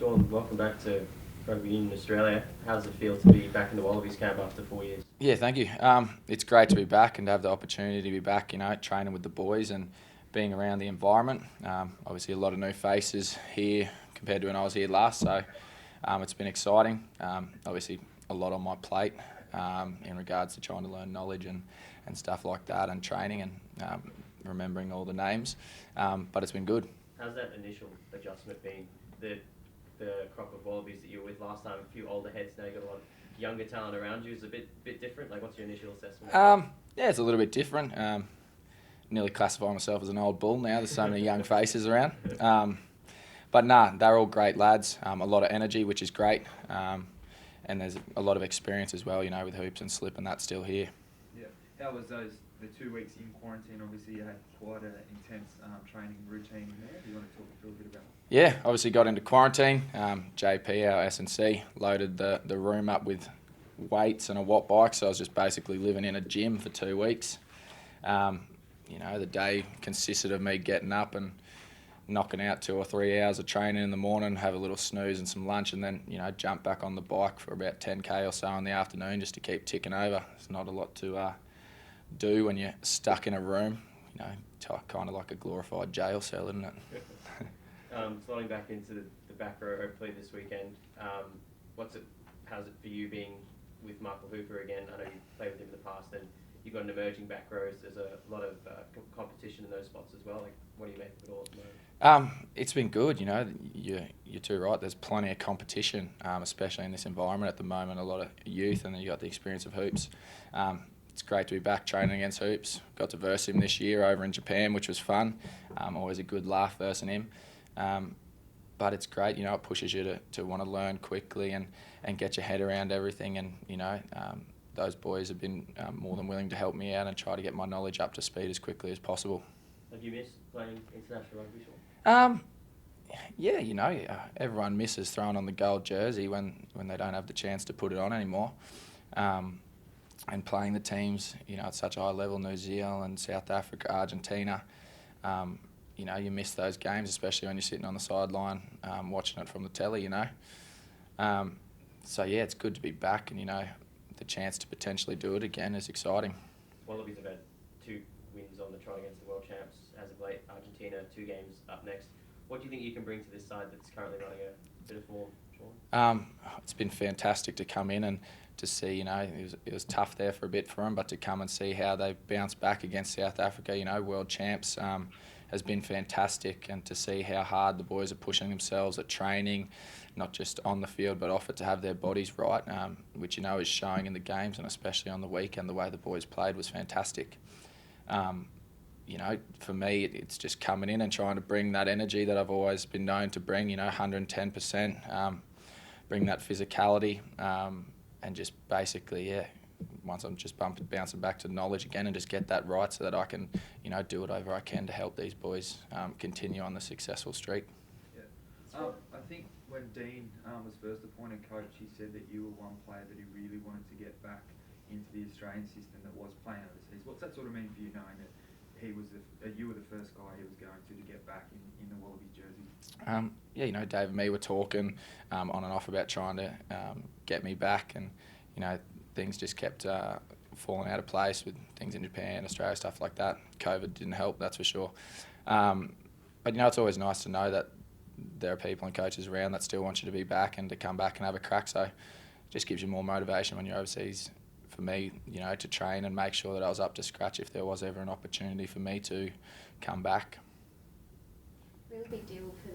Sean, welcome back to Rugby in Australia. How does it feel to be back in the Wallabies camp after 4 years? Yeah, thank you. It's great to be back and to have the opportunity to be back, training with the boys and being around the environment. Obviously a lot of new faces here compared to when I was here last, so it's been exciting. Obviously a lot on my plate in regards to trying to learn knowledge and stuff like that, and training and remembering all the names, but it's been good. How's that initial adjustment been? The crop of Wallabies that you were with last time, a few older heads, now you've got a lot of younger talent around you. Is it a bit different? Like, what's your initial assessment? Yeah, it's a little bit different. Nearly classify myself as an old bull now. There's so many young faces around. But nah, they're all great lads. A lot of energy, which is great. And there's a lot of experience as well, with hoops and slip and that still here. Yeah. How was the 2 weeks in quarantine? Obviously you had quite an intense training routine there. Do you want to talk through a bit about that? Yeah, obviously got into quarantine. JP, our S&C, loaded the room up with weights and a watt bike, so I was just basically living in a gym for 2 weeks. The day consisted of me getting up and knocking out 2 or 3 hours of training in the morning, have a little snooze and some lunch, and then jump back on the bike for about 10k or so in the afternoon just to keep ticking over. There's not a lot to do when you're stuck in a room, kind of like a glorified jail cell, isn't it? Sliding back into the back row hopefully this weekend, how's it for you being with Michael Hooper again? I know you played with him in the past, and you've got an emerging back rows. There's a lot of competition in those spots as well. Like, what do you make of it all at the moment? It's been good. You're too right. There's plenty of competition, especially in this environment at the moment. A lot of youth, and then you got the experience of hoops. It's great to be back training against hoops. Got to verse him this year over in Japan, which was fun. Always a good laugh versing him. But it's great. It pushes you to want to learn quickly and get your head around everything. And those boys have been more than willing to help me out and try to get my knowledge up to speed as quickly as possible. Have you missed playing international rugby, Sean? Yeah, everyone misses throwing on the gold jersey when they don't have the chance to put it on anymore. And playing the teams, at such a high level, New Zealand, South Africa, Argentina, you miss those games, especially when you're sitting on the sideline watching it from the telly, So yeah, it's good to be back, and the chance to potentially do it again is exciting. Wallabies have had 2 wins on the trot against the world champs as of late. Argentina, 2 games up next. What do you think you can bring to this side that's currently running a bit of form, Sean? It's been fantastic to come in and to see, it was tough there for a bit for them, but to come and see how they bounced back against South Africa, world champs, has been fantastic, and to see how hard the boys are pushing themselves at training, not just on the field but off it, to have their bodies right, which is showing in the games, and especially on the weekend, the way the boys played was fantastic. For me, it's just coming in and trying to bring that energy that I've always been known to bring, 110%, bring that physicality, and just basically, once I'm just bouncing back to knowledge again and just get that right so that I can, do whatever I can to help these boys continue on the successful streak. Yeah. I think when Dean was first appointed coach, he said that you were one player that he really wanted to get back into the Australian system that was playing overseas. What's that sort of mean for you, knowing that you were the first guy he was going to get back in the Wallabies jersey? Dave and me were talking on and off about trying to get me back, and things just kept falling out of place with things in Japan, Australia, stuff like that. COVID didn't help, that's for sure. But it's always nice to know that there are people and coaches around that still want you to be back and to come back and have a crack. So it just gives you more motivation when you're overseas, for me, to train and make sure that I was up to scratch if there was ever an opportunity for me to come back. Really big deal for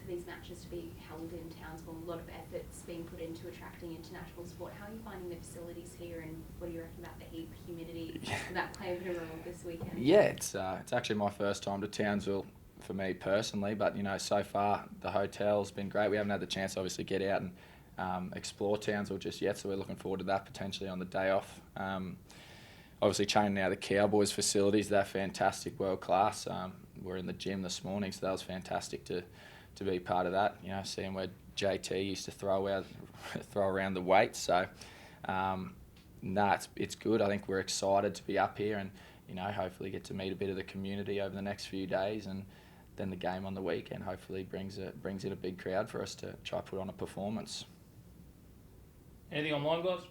these matches to be held in Townsville. A lot of efforts being put into attracting international support. How are you finding the facilities here, and what do you reckon about the heat, humidity? Will that play a bit of a role this weekend? Yeah, it's actually my first time to Townsville for me personally, but so far the hotel's been great. We haven't had the chance to obviously get out and explore Townsville just yet, so we're looking forward to that potentially on the day off. Obviously training now the Cowboys facilities, they're fantastic, world class. We're in the gym this morning, so that was fantastic to be part of that. Seeing where JT used to throw around the weights. So it's good. I think we're excited to be up here and hopefully get to meet a bit of the community over the next few days, and the game on the weekend hopefully brings in a big crowd for us to try put on a performance. Anything online, guys?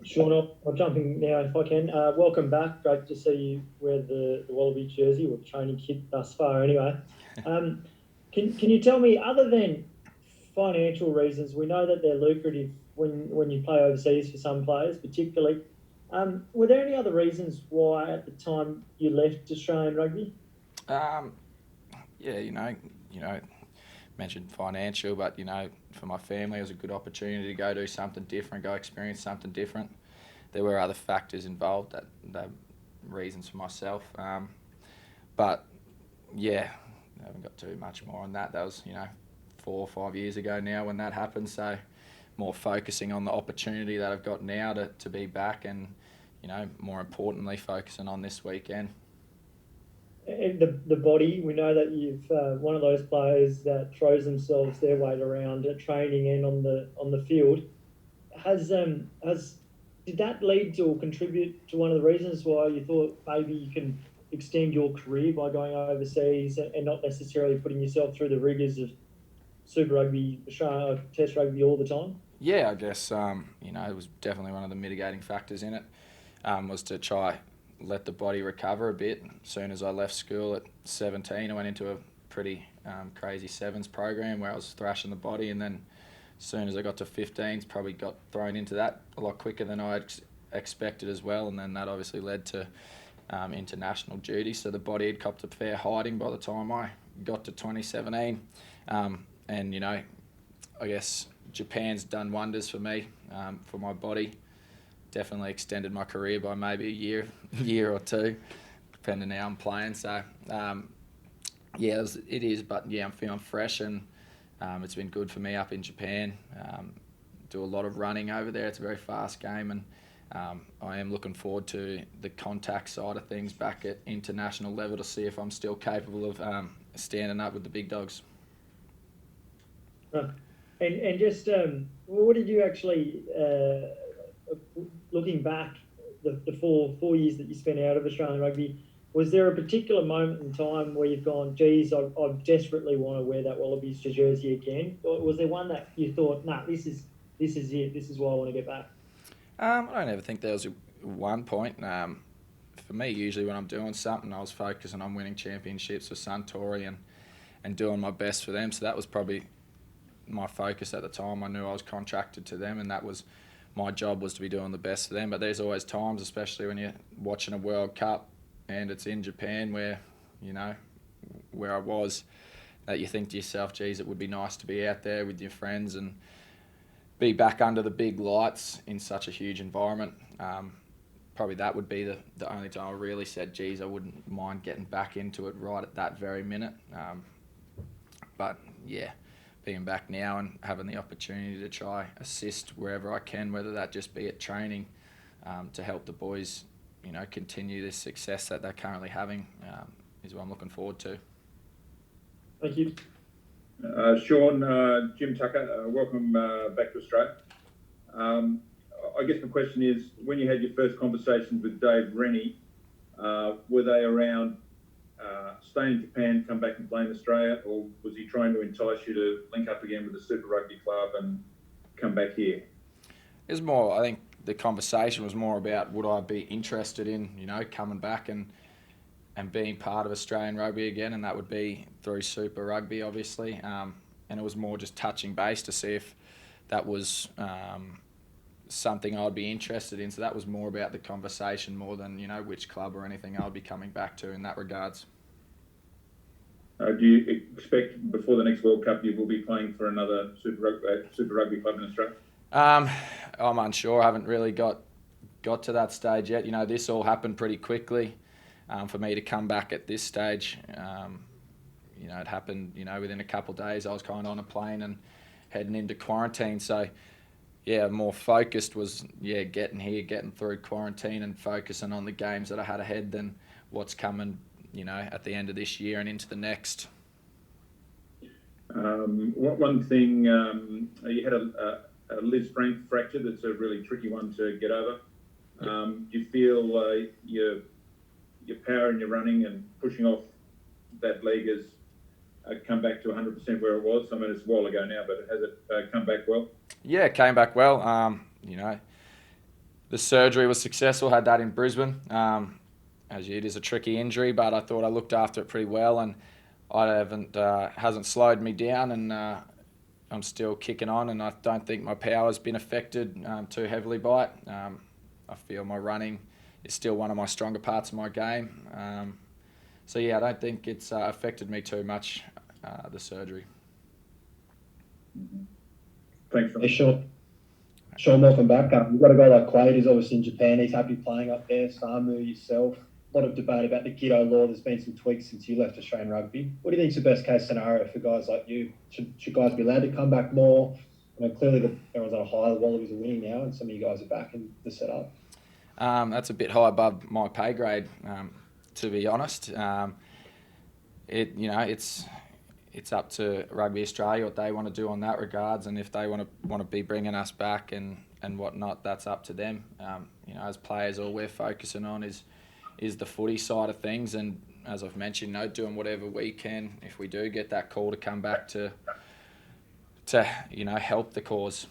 Sean, I'll jump in now if I can. Welcome back. Great to see you wear the Wallabies jersey, or training kit thus far anyway. Can you tell me, other than financial reasons, we know that they're lucrative when you play overseas for some players particularly. Were there any other reasons why at the time you left Australian rugby? Yeah, you know, mentioned financial, but for my family, it was a good opportunity to go do something different, go experience something different. There were other factors involved that reasons for myself, but yeah, I haven't got too much more on that. That was 4 or 5 years ago now when that happened. So more focusing on the opportunity that I've got now to be back, and more importantly, focusing on this weekend. And the body, we know that you've one of those players that throws themselves their weight around at training and on the field. Did that lead to or contribute to one of the reasons why you thought maybe you can extend your career by going overseas and not necessarily putting yourself through the rigours of Super Rugby, Australia, Test Rugby all the time? Yeah, I guess it was definitely one of the mitigating factors in it. Was to try let the body recover a bit. As soon as I left school at 17, I went into a pretty crazy sevens program where I was thrashing the body, and then as soon as I got to 15s, probably got thrown into that a lot quicker than I expected as well, and then that obviously led to international duty. So the body had copped a fair hiding by the time I got to 2017, and I guess Japan's done wonders for me, for my body. Definitely extended my career by maybe a year or two, depending on how I'm playing. So, yeah, it is. But yeah, I'm feeling fresh, and it's been good for me up in Japan. Do a lot of running over there. It's a very fast game, and I am looking forward to the contact side of things back at international level to see if I'm still capable of standing up with the big dogs. And just what did you actually? Looking back, the four years that you spent out of Australian rugby, was there a particular moment in time where you've gone, geez, I desperately want to wear that Wallabies jersey again? Or was there one that you thought, nah, this is it, this is why I want to get back? I don't ever think there was one point. For me, usually when I'm doing something, I was focusing on winning championships with Santoris and doing my best for them. So that was probably my focus at the time. I knew I was contracted to them, and that was my job, was to be doing the best for them. But there's always times, especially when you're watching a World Cup and it's in Japan, where where I was, that you think to yourself, geez, it would be nice to be out there with your friends and be back under the big lights in such a huge environment. Probably that would be the only time I really said, geez, I wouldn't mind getting back into it right at that very minute. But yeah, being back now and having the opportunity to try assist wherever I can, whether that just be at training, to help the boys, continue this success that they're currently having, is what I'm looking forward to. Thank you. Sean, Jim Tucker, welcome back to Australia. I guess my question is, when you had your first conversations with Dave Rennie, were they around stay in Japan, come back and play in Australia, or was he trying to entice you to link up again with the Super Rugby club and come back here? It was more, I think the conversation was more about would I be interested in, coming back and being part of Australian rugby again, and that would be through Super Rugby, obviously. And it was more just touching base to see if that was something I'd be interested in. So that was more about the conversation more than, which club or anything I'd be coming back to in that regards. Do you expect before the next World Cup you will be playing for another Super Rugby club in Australia? I'm unsure. I haven't really got to that stage yet. This all happened pretty quickly. For me to come back at this stage, it happened, within a couple of days. I was kind of on a plane and heading into quarantine. So, yeah, more focused was, getting here, getting through quarantine and focusing on the games that I had ahead than what's coming, at the end of this year and into the next. One thing, you had a Liz Frank fracture that's a really tricky one to get over. Do you feel your power and your running and pushing off that leg has come back to 100% where it was? I mean, it's a while ago now, but has it come back well? Yeah, it came back well. The surgery was successful, had that in Brisbane. It is a tricky injury, but I thought I looked after it pretty well, and hasn't slowed me down, and I'm still kicking on, and I don't think my power's been affected too heavily by it. I feel my running is still one of my stronger parts of my game. I don't think it's affected me too much, the surgery. Thanks, Sean. Hey, Sean, welcome back. You've got a guy like Quade who's obviously in Japan. He's happy playing up there. Samu, yourself. A lot of debate about the kiddo law. There's been some tweaks since you left Australian rugby. What do you think is the best case scenario for guys like you? Should guys be allowed to come back more? I mean, clearly everyone's on a high. The Wallabies are winning now, and some of you guys are back in the setup. That's a bit high above my pay grade, to be honest. It's up to Rugby Australia what they want to do on that regards, and if they want to be bringing us back and whatnot, that's up to them. As players, all we're focusing on is the footy side of things, and as I've mentioned, doing whatever we can if we do get that call to come back to help the cause.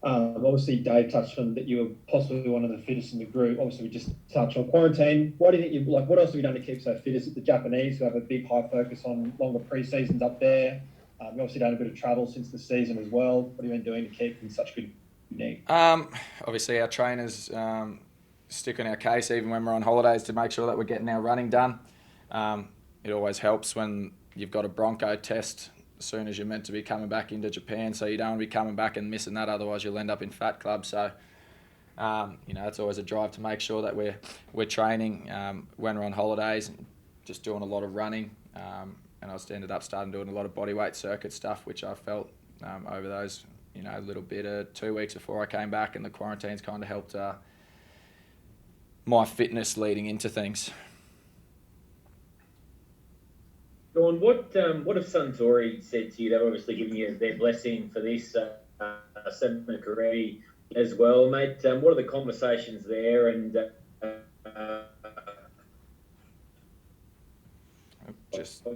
Obviously, Dave touched on that you were possibly one of the fittest in the group. Obviously, we just touched on quarantine. Why do you think what else have you done to keep so fit? Is it the Japanese who have a big high focus on longer pre-seasons up there? You've obviously done a bit of travel since the season as well. What have you been doing to keep in such good nick? Obviously, our trainers stick on our case even when we're on holidays to make sure that we're getting our running done. It always helps when you've got a Bronco test as soon as you're meant to be coming back into Japan, so you don't want to be coming back and missing that, otherwise you'll end up in Fat Club. So it's always a drive to make sure that we're training when we're on holidays, and just doing a lot of running, and I ended up starting doing a lot of bodyweight circuit stuff, which I felt over those a little bit of 2 weeks before I came back, and the quarantines kind of helped my fitness leading into things. Sean, what have Santoris said to you? They've obviously given you their blessing for this segment already as well, mate. What are the conversations there? And Just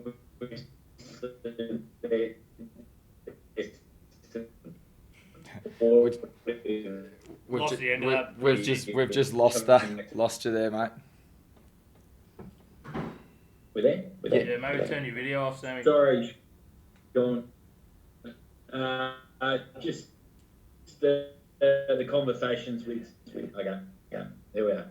Lost the end of that. we've just lost you there, mate. We're there? Yeah, maybe turn your video off, Sammy. Sorry, Sean. Just the conversations with... Okay, yeah, there we are.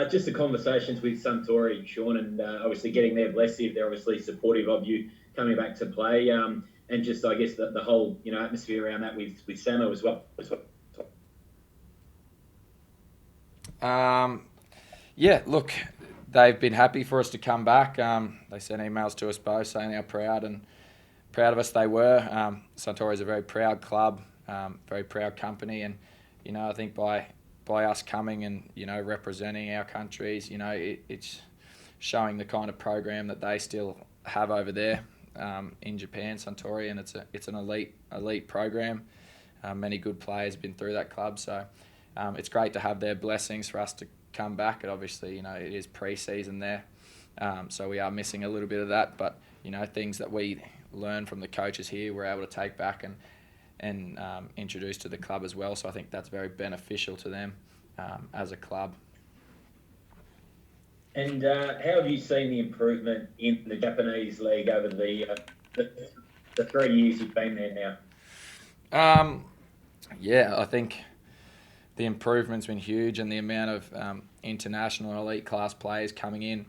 Just the conversations with Santori, Sean, and obviously getting their blessing. They're obviously supportive of you coming back to play, and just, I guess, the whole atmosphere around that with Samo as well. Yeah, look, they've been happy for us to come back. They sent emails to us both saying how proud of us they were. Santori is a very proud club, very proud company, and I think by us coming and representing our countries, it's showing the kind of program that they still have over there in Japan, Santori, and it's an elite program. Many good players have been through that club, so it's great to have their blessings for us to come back. And obviously, it is pre-season there, so we are missing a little bit of that. But things that we learn from the coaches here, we're able to take back and introduce to the club as well. So I think that's very beneficial to them as a club. And how have you seen the improvement in the Japanese league over the 3 years you've been there now? Yeah, I think the improvement's been huge, and the amount of international elite class players coming in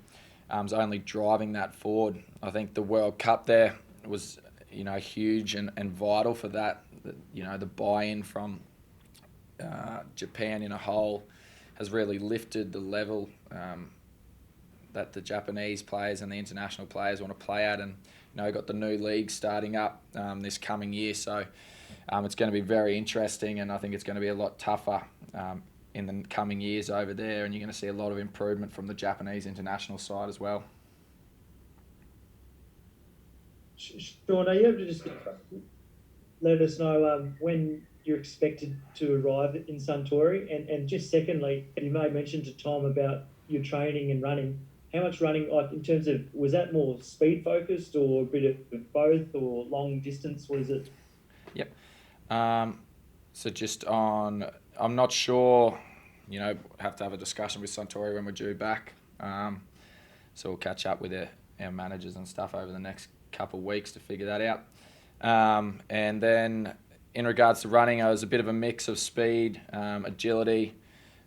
is only driving that forward. I think the World Cup there was huge and vital for that. The buy-in from Japan in a whole has really lifted the level that the Japanese players and the international players want to play at, and got the new league starting up this coming year, so it's going to be very interesting, and I think it's going to be a lot tougher in the coming years over there, and you're going to see a lot of improvement from the Japanese international side as well. Sean, are you able to just let us know when you're expected to arrive in Santori? And just secondly, you made mention to Tom about your training and running. How much running, like in terms of, was that more speed focused or a bit of both, or long distance? Was it? Yep. So just on, I'm not sure, you know, have to have a discussion with Santori when we're due back. So we'll catch up with our managers and stuff over the next couple of weeks to figure that out. And then in regards to running, I was a bit of a mix of speed, agility,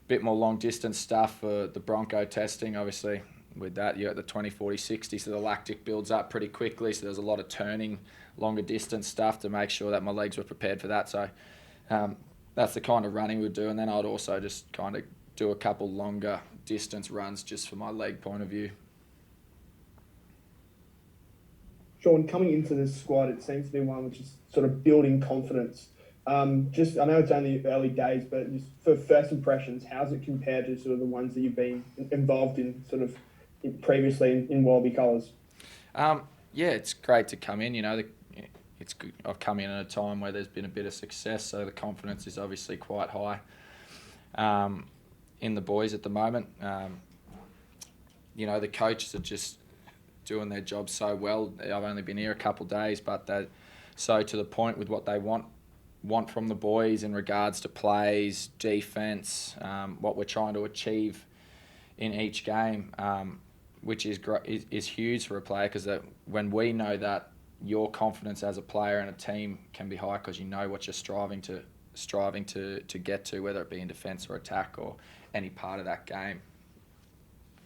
a bit more long distance stuff for the Bronco testing. Obviously with that you're at the 20, 40, 60, so the lactic builds up pretty quickly, so there's a lot of turning, longer distance stuff to make sure that my legs were prepared for that. So that's the kind of running we'd do, and then I'd also just kind of do a couple longer distance runs just for my leg point of view. Sean, coming into this squad, it seems to be one which is sort of building confidence. I know it's only early days, but just for first impressions, how's it compared to sort of the ones that you've been involved in sort of previously in Wallaby colours? Yeah, it's great to come in. You know, it's good. I've come in at a time where there's been a bit of success, so the confidence is obviously quite high in the boys at the moment. You know, the coaches are just doing their job so well. I've only been here a couple of days, but they're so to the point with what they want from the boys in regards to plays, defence, what we're trying to achieve in each game, which is huge for a player, because when we know that your confidence as a player and a team can be high because you know what you're striving to get to, whether it be in defence or attack or any part of that game.